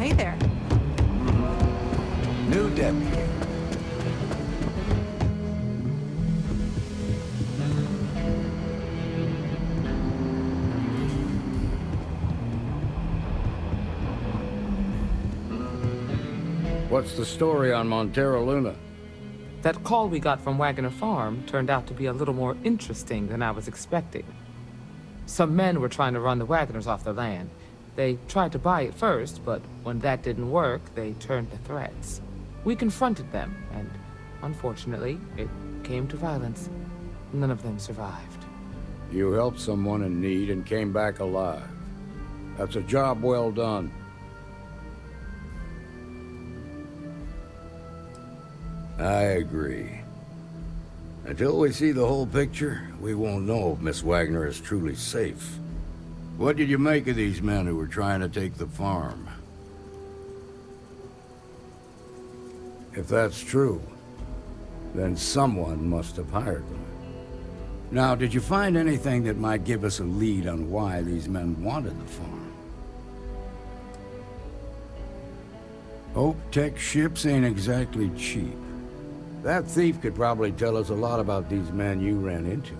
hey there. New deputy. What's the story on Montero Luna? That call we got from Wagoner Farm turned out to be a little more interesting than I was expecting. Some men were trying to run the Wagoners off their land. They tried to buy it first, but when that didn't work, they turned to threats. We confronted them, and unfortunately, it came to violence. None of them survived. You helped someone in need and came back alive. That's a job well done. I agree. Until we see the whole picture, we won't know if Miss Wagner is truly safe. What did you make of these men who were trying to take the farm? If that's true, then someone must have hired them. Now, did you find anything that might give us a lead on why these men wanted the farm? Hope Tech ships ain't exactly cheap. That thief could probably tell us a lot about these men you ran into.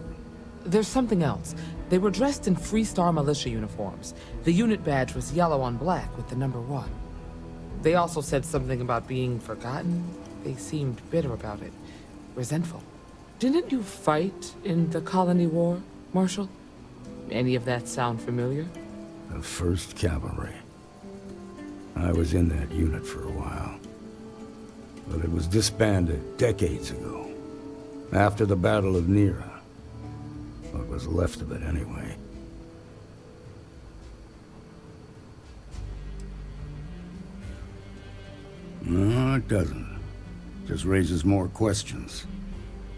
There's something else. They were dressed in Freestar militia uniforms. The unit badge was yellow on black with the number 1. They also said something about being forgotten. They seemed bitter about it. Resentful. Didn't you fight in the Colony War, Marshal? Any of that sound familiar? The 1st Cavalry. I was in that unit for a while. But it was disbanded decades ago. After the Battle of Nira. What was left of it, anyway. No, it doesn't. Just raises more questions.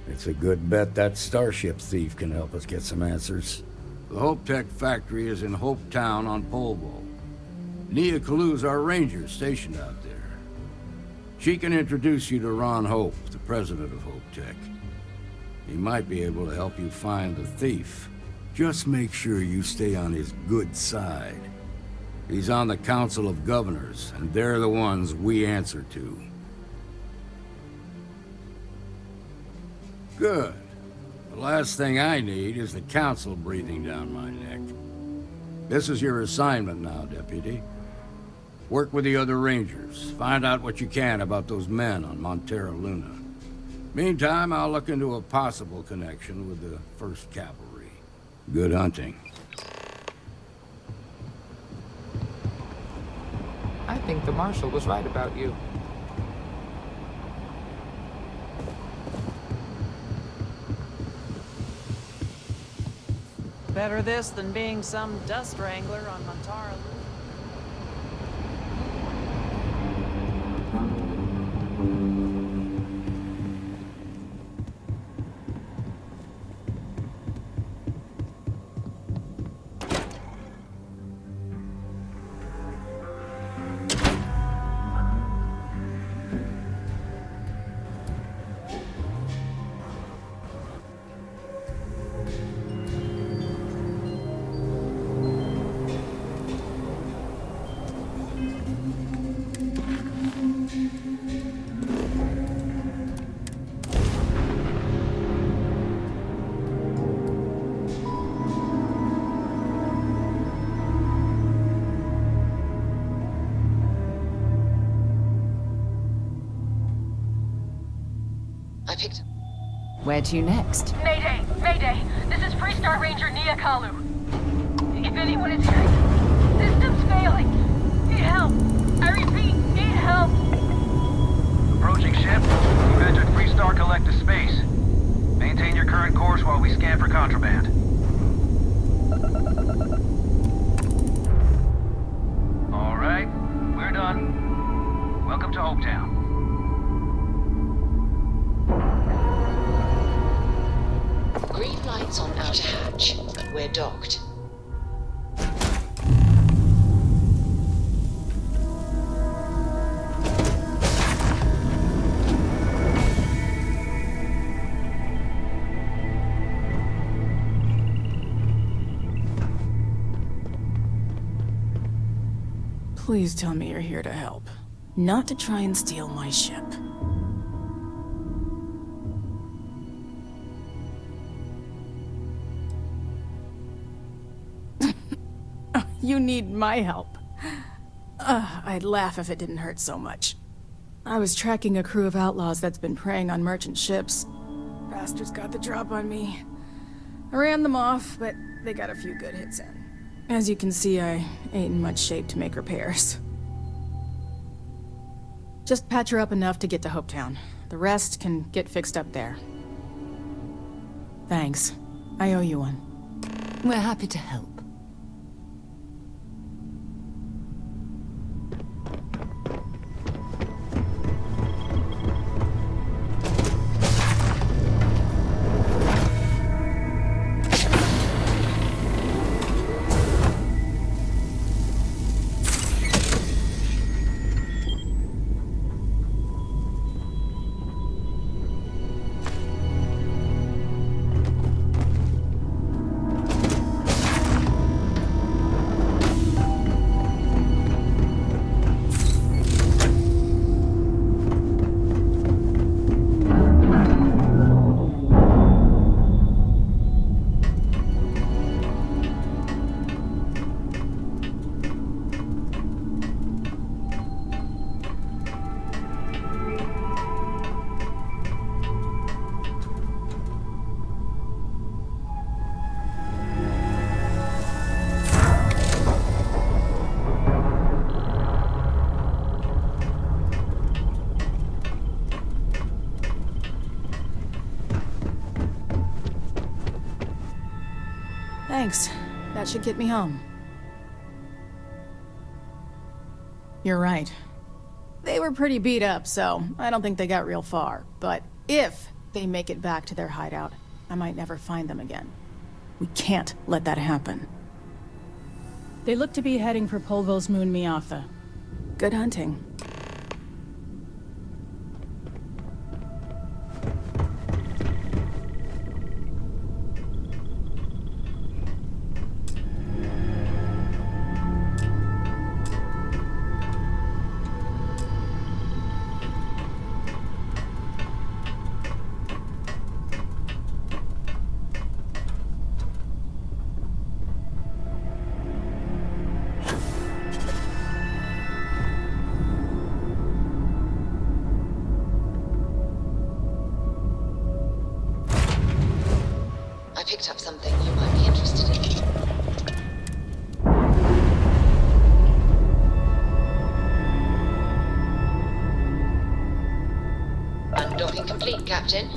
It's a good bet that starship thief can help us get some answers. The Hope Tech factory is in Hope Town on Polvo. Nia Kalu's our ranger stationed out there. She can introduce you to Ron Hope, the president of Hope Tech. He might be able to help you find the thief. Just make sure you stay on his good side. He's on the Council of Governors, and they're the ones we answer to. Good. The last thing I need is the Council breathing down my neck. This is your assignment now, Deputy. Work with the other Rangers. Find out what you can about those men on Montero Luna. Meantime, I'll look into a possible connection with the 1st Cavalry. Good hunting. I think the Marshal was right about you. Better this than being some dust wrangler on Montaro. I picked... Where to next? Mayday! Mayday! This is Freestar Ranger Nia Kalu. If anyone is hearing, system's failing. Need help! I repeat, need help! Approaching ship. You've entered Freestar Collective space. Maintain your current course while we scan for contraband. All right, we're done. Welcome to Hope Town. Green lights on outer hatch, but we're docked. Please tell me you're here to help. Not to try and steal my ship. You need my help. I'd laugh if it didn't hurt so much. I was tracking a crew of outlaws that's been preying on merchant ships. Bastards got the drop on me. I ran them off, but they got a few good hits in. As you can see, I ain't in much shape to make repairs. Just patch her up enough to get to Hopetown. The rest can get fixed up there. Thanks. I owe you one. We're happy to help. Thanks. That should get me home. You're right. They were pretty beat up, so I don't think they got real far. But if they make it back to their hideout, I might never find them again. We can't let that happen. They look to be heading for Polvo's moon Miatha. Good hunting. I picked up something you might be interested in. Undocking complete, Captain.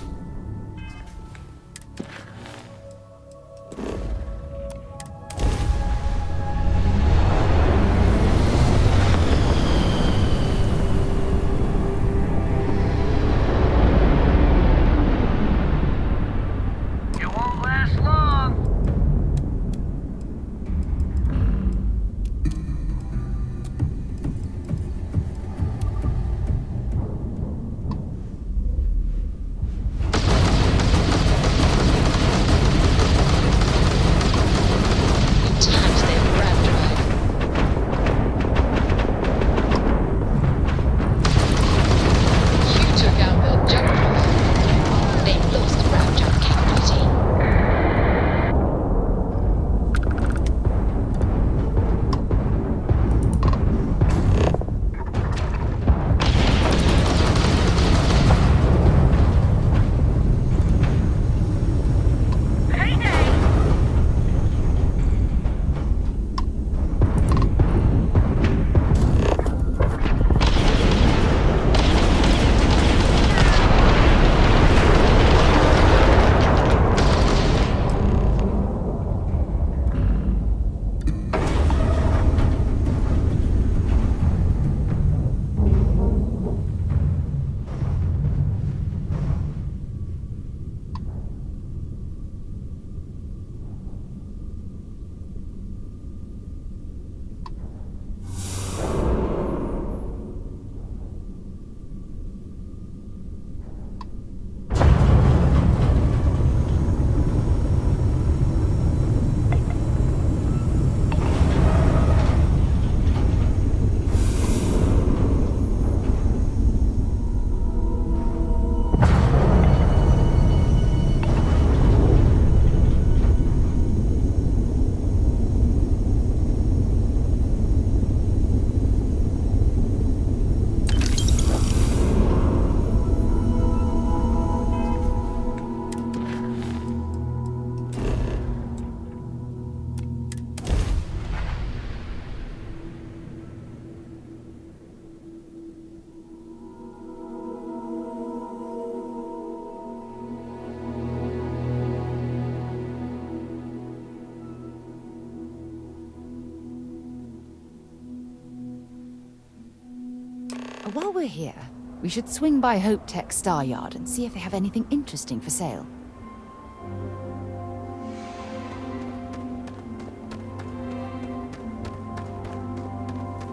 while we're here, we should swing by Hope Tech Star Yard and see if they have anything interesting for sale.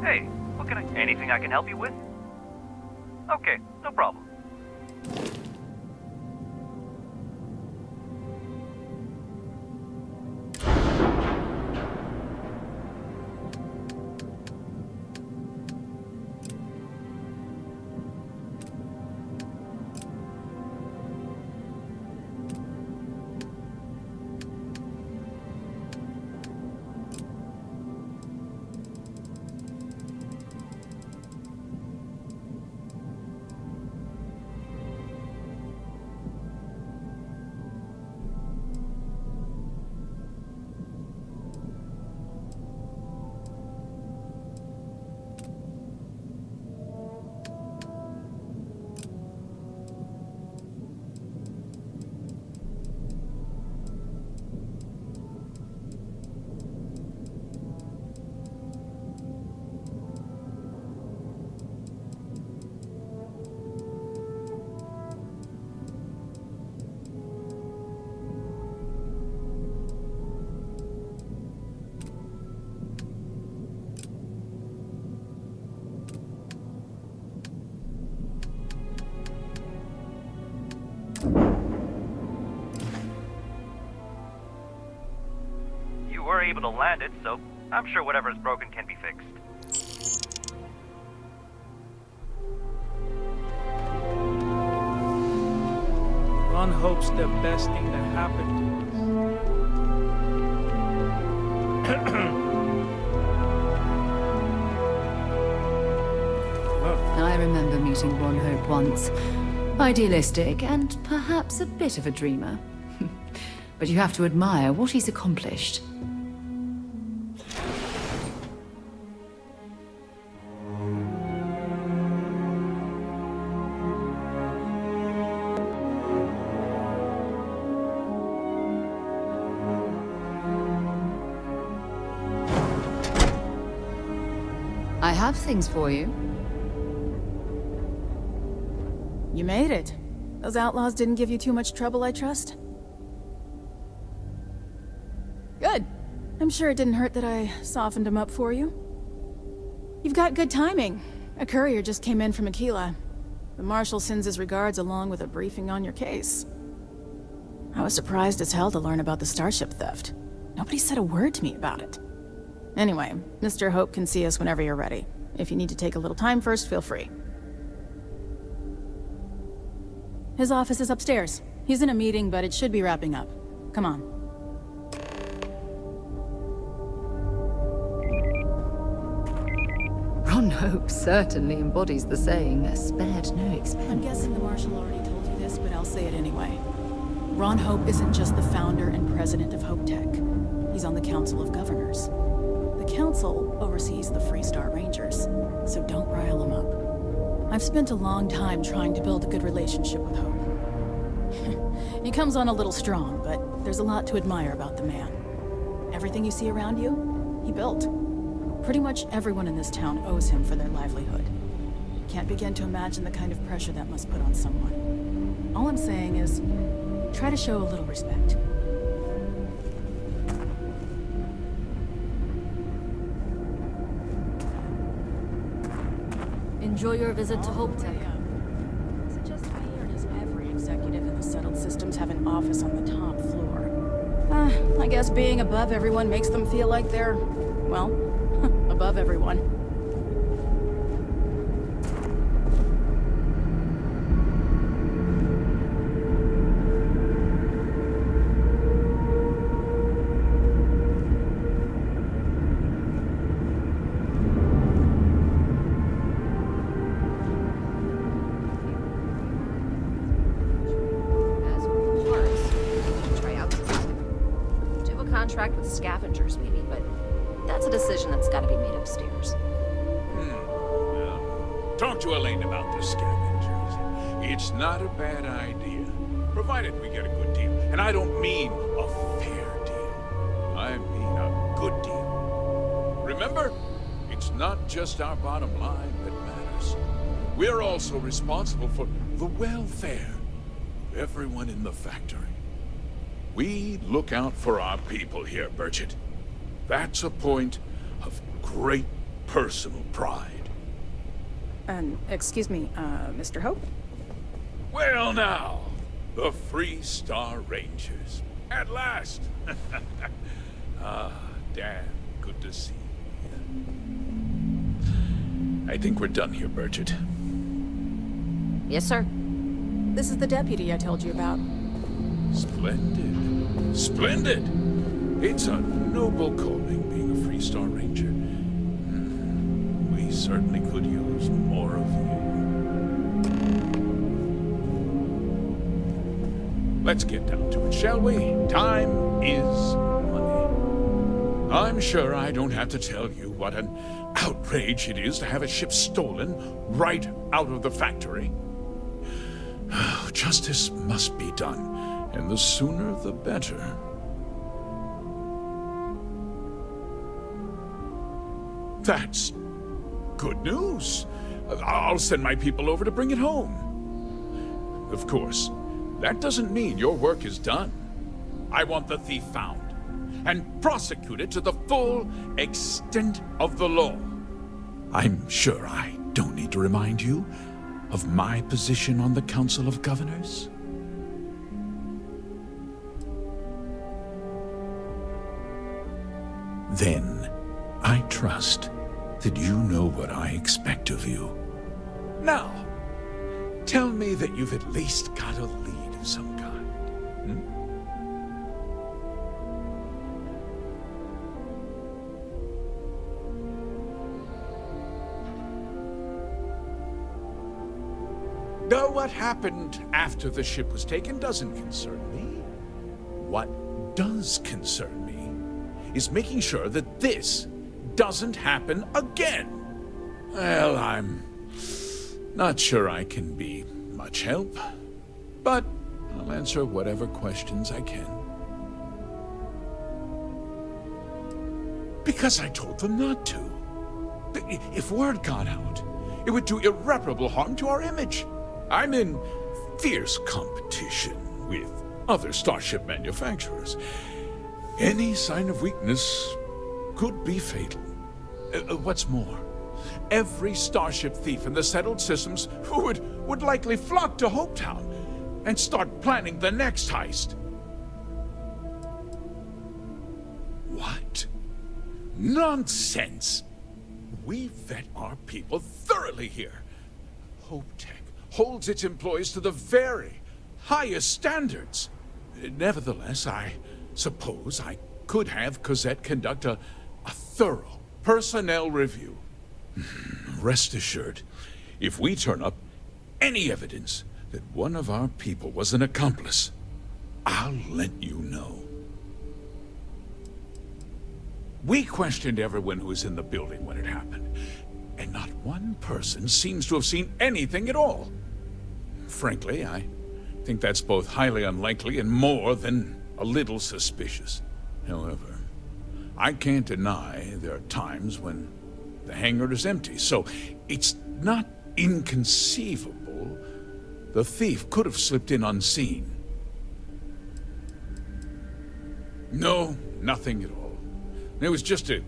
Hey, anything I can help you with? Okay, no problem. Able to land it, so I'm sure whatever's broken can be fixed. Ron hopes the best thing that happened to us. I remember meeting Ron Hope once. Idealistic and perhaps a bit of a dreamer. But you have to admire what he's accomplished. I have things for you. You made it. Those outlaws didn't give you too much trouble, I trust? Good. I'm sure it didn't hurt that I softened them up for you. You've got good timing. A courier just came in from Akila. The Marshal sends his regards along with a briefing on your case. I was surprised as hell to learn about the starship theft. Nobody said a word to me about it. Anyway, Mr. Hope can see us whenever you're ready. If you need to take a little time first, feel free. His office is upstairs. He's in a meeting, but it should be wrapping up. Come on. Ron Hope certainly embodies the saying, spared no expense. I'm guessing the Marshal already told you this, but I'll say it anyway. Ron Hope isn't just the founder and president of Hope Tech. He's on the Council of Governors. The Council oversees the Freestar Rangers, so don't rile him up. I've spent a long time trying to build a good relationship with Hope. He comes on a little strong, but there's a lot to admire about the man. Everything you see around you, he built. Pretty much everyone in this town owes him for their livelihood. Can't begin to imagine the kind of pressure that must put on someone. All I'm saying is, try to show a little respect. Enjoy your visit to Hope Tech. Is it just me, or does every executive in the settled systems have an office on the top floor? I guess being above everyone makes them feel like they're, well, above everyone. Contract with scavengers, maybe, but that's a decision that's got to be made upstairs. Well, talk to Elaine about the scavengers. It's not a bad idea, provided we get a good deal. And I don't mean a fair deal. I mean a good deal. Remember, it's not just our bottom line that matters. we're also responsible for the welfare of everyone in the factory. We look out for our people here, Burchett. That's a point of great personal pride. Excuse me, Mr. Hope? Well now, the Free Star Rangers. At last! Damn, good to see you. I think we're done here, Burchett. Yes, sir. This is the deputy I told you about. Splendid. Splendid! It's a noble calling, being a Free Star Ranger. We certainly could use more of you. Let's get down to it, shall we? Time is money. I'm sure I don't have to tell you what an outrage it is to have a ship stolen right out of the factory. Justice must be done, and the sooner the better. That's good news. I'll send my people over to bring it home. Of course, that doesn't mean your work is done. I want the thief found and prosecuted to the full extent of the law. I'm sure I don't need to remind you of my position on the Council of Governors. Then, I trust that you know what I expect of you. Now, tell me that you've at least got a lead of some kind. Though what happened after the ship was taken doesn't concern me. What does concern me is making sure that this doesn't happen again. Well, I'm not sure I can be much help, but I'll answer whatever questions I can. Because I told them not to. If word got out, it would do irreparable harm to our image. I'm in fierce competition with other starship manufacturers. Any sign of weakness could be fatal. What's more, every starship thief in the settled systems would likely flock to Hopetown and start planning the next heist. What? Nonsense! We vet our people thoroughly here. HopeTech holds its employees to the very highest standards. Nevertheless, I suppose I could have Cosette conduct a thorough personnel review. Rest assured, if we turn up any evidence that one of our people was an accomplice, I'll let you know. We questioned everyone who was in the building when it happened, and not one person seems to have seen anything at all. Frankly, I think that's both highly unlikely and more than a little suspicious. However, I can't deny there are times when the hangar is empty, so it's not inconceivable the thief could have slipped in unseen. No, nothing at all. It was just a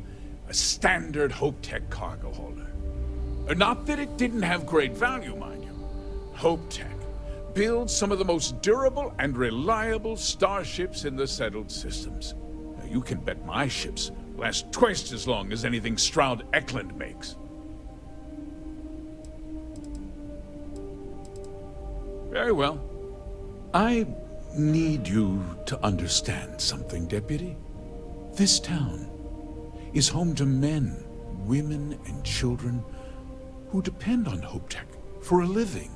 standard HopeTech cargo holder. Not that it didn't have great value, mind you. HopeTech builds some of the most durable and reliable starships in the settled systems. Now, you can bet my ships last twice as long as anything Stroud Eklund makes. Very well. I need you to understand something, Deputy. This town is home to men, women, and children who depend on HopeTech for a living.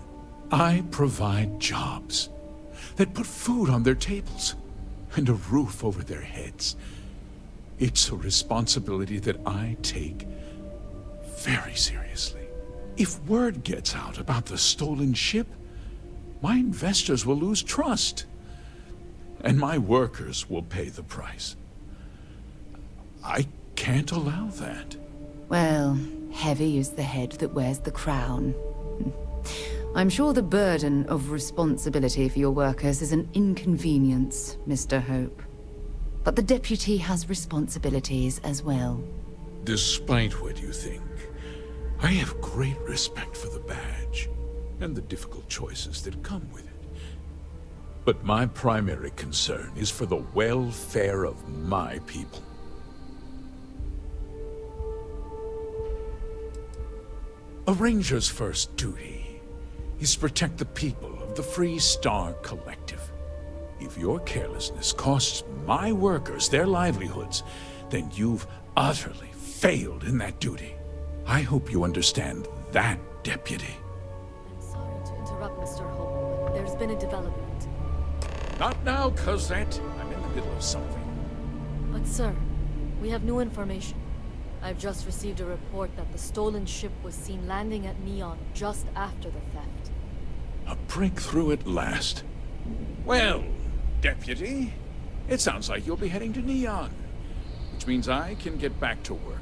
I provide jobs that put food on their tables and a roof over their heads. It's a responsibility that I take very seriously. If word gets out about the stolen ship, my investors will lose trust, and my workers will pay the price. I can't allow that. Well, heavy is the head that wears the crown. I'm sure the burden of responsibility for your workers is an inconvenience, Mr. Hope. But the deputy has responsibilities as well. Despite what you think, I have great respect for the badge and the difficult choices that come with it. But my primary concern is for the welfare of my people. A ranger's first duty is to protect the people of the Free Star Collective. If your carelessness costs my workers their livelihoods, then you've utterly failed in that duty. I hope you understand that, Deputy. I'm sorry to interrupt, Mr. Hope, but there's been a development. Not now, Cosette. I'm in the middle of something. But sir, we have new information. I've just received a report that the stolen ship was seen landing at Neon just after the theft. A breakthrough at last. Well, Deputy, it sounds like you'll be heading to Neon, which means I can get back to work.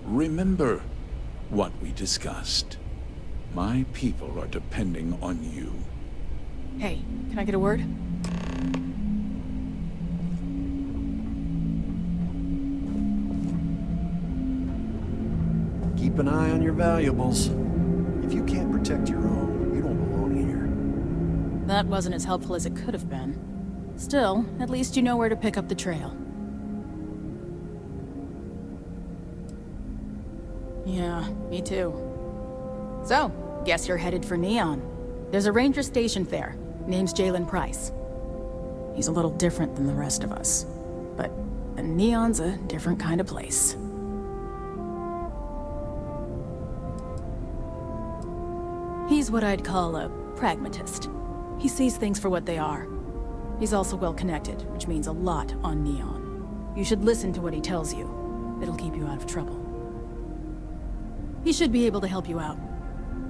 Remember what we discussed. My people are depending on you. Hey, can I get a word? Keep an eye on your valuables. If you can't protect your own, you don't belong here. That wasn't as helpful as it could have been. Still, at least you know where to pick up the trail. Yeah, me too. So, guess you're headed for Neon. There's a ranger stationed there. Name's Jalen Price. He's a little different than the rest of us. But Neon's a different kind of place. He's what I'd call a pragmatist. He sees things for what they are. He's also well-connected, which means a lot on Neon. You should listen to what he tells you. It'll keep you out of trouble. He should be able to help you out.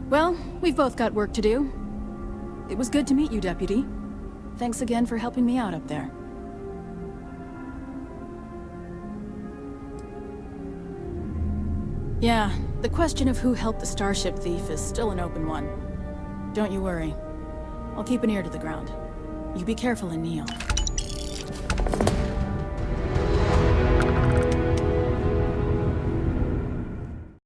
Well, we've both got work to do. It was good to meet you, Deputy. Thanks again for helping me out up there. Yeah, the question of who helped the Starship thief is still an open one. Don't you worry. I'll keep an ear to the ground. You be careful in Neon.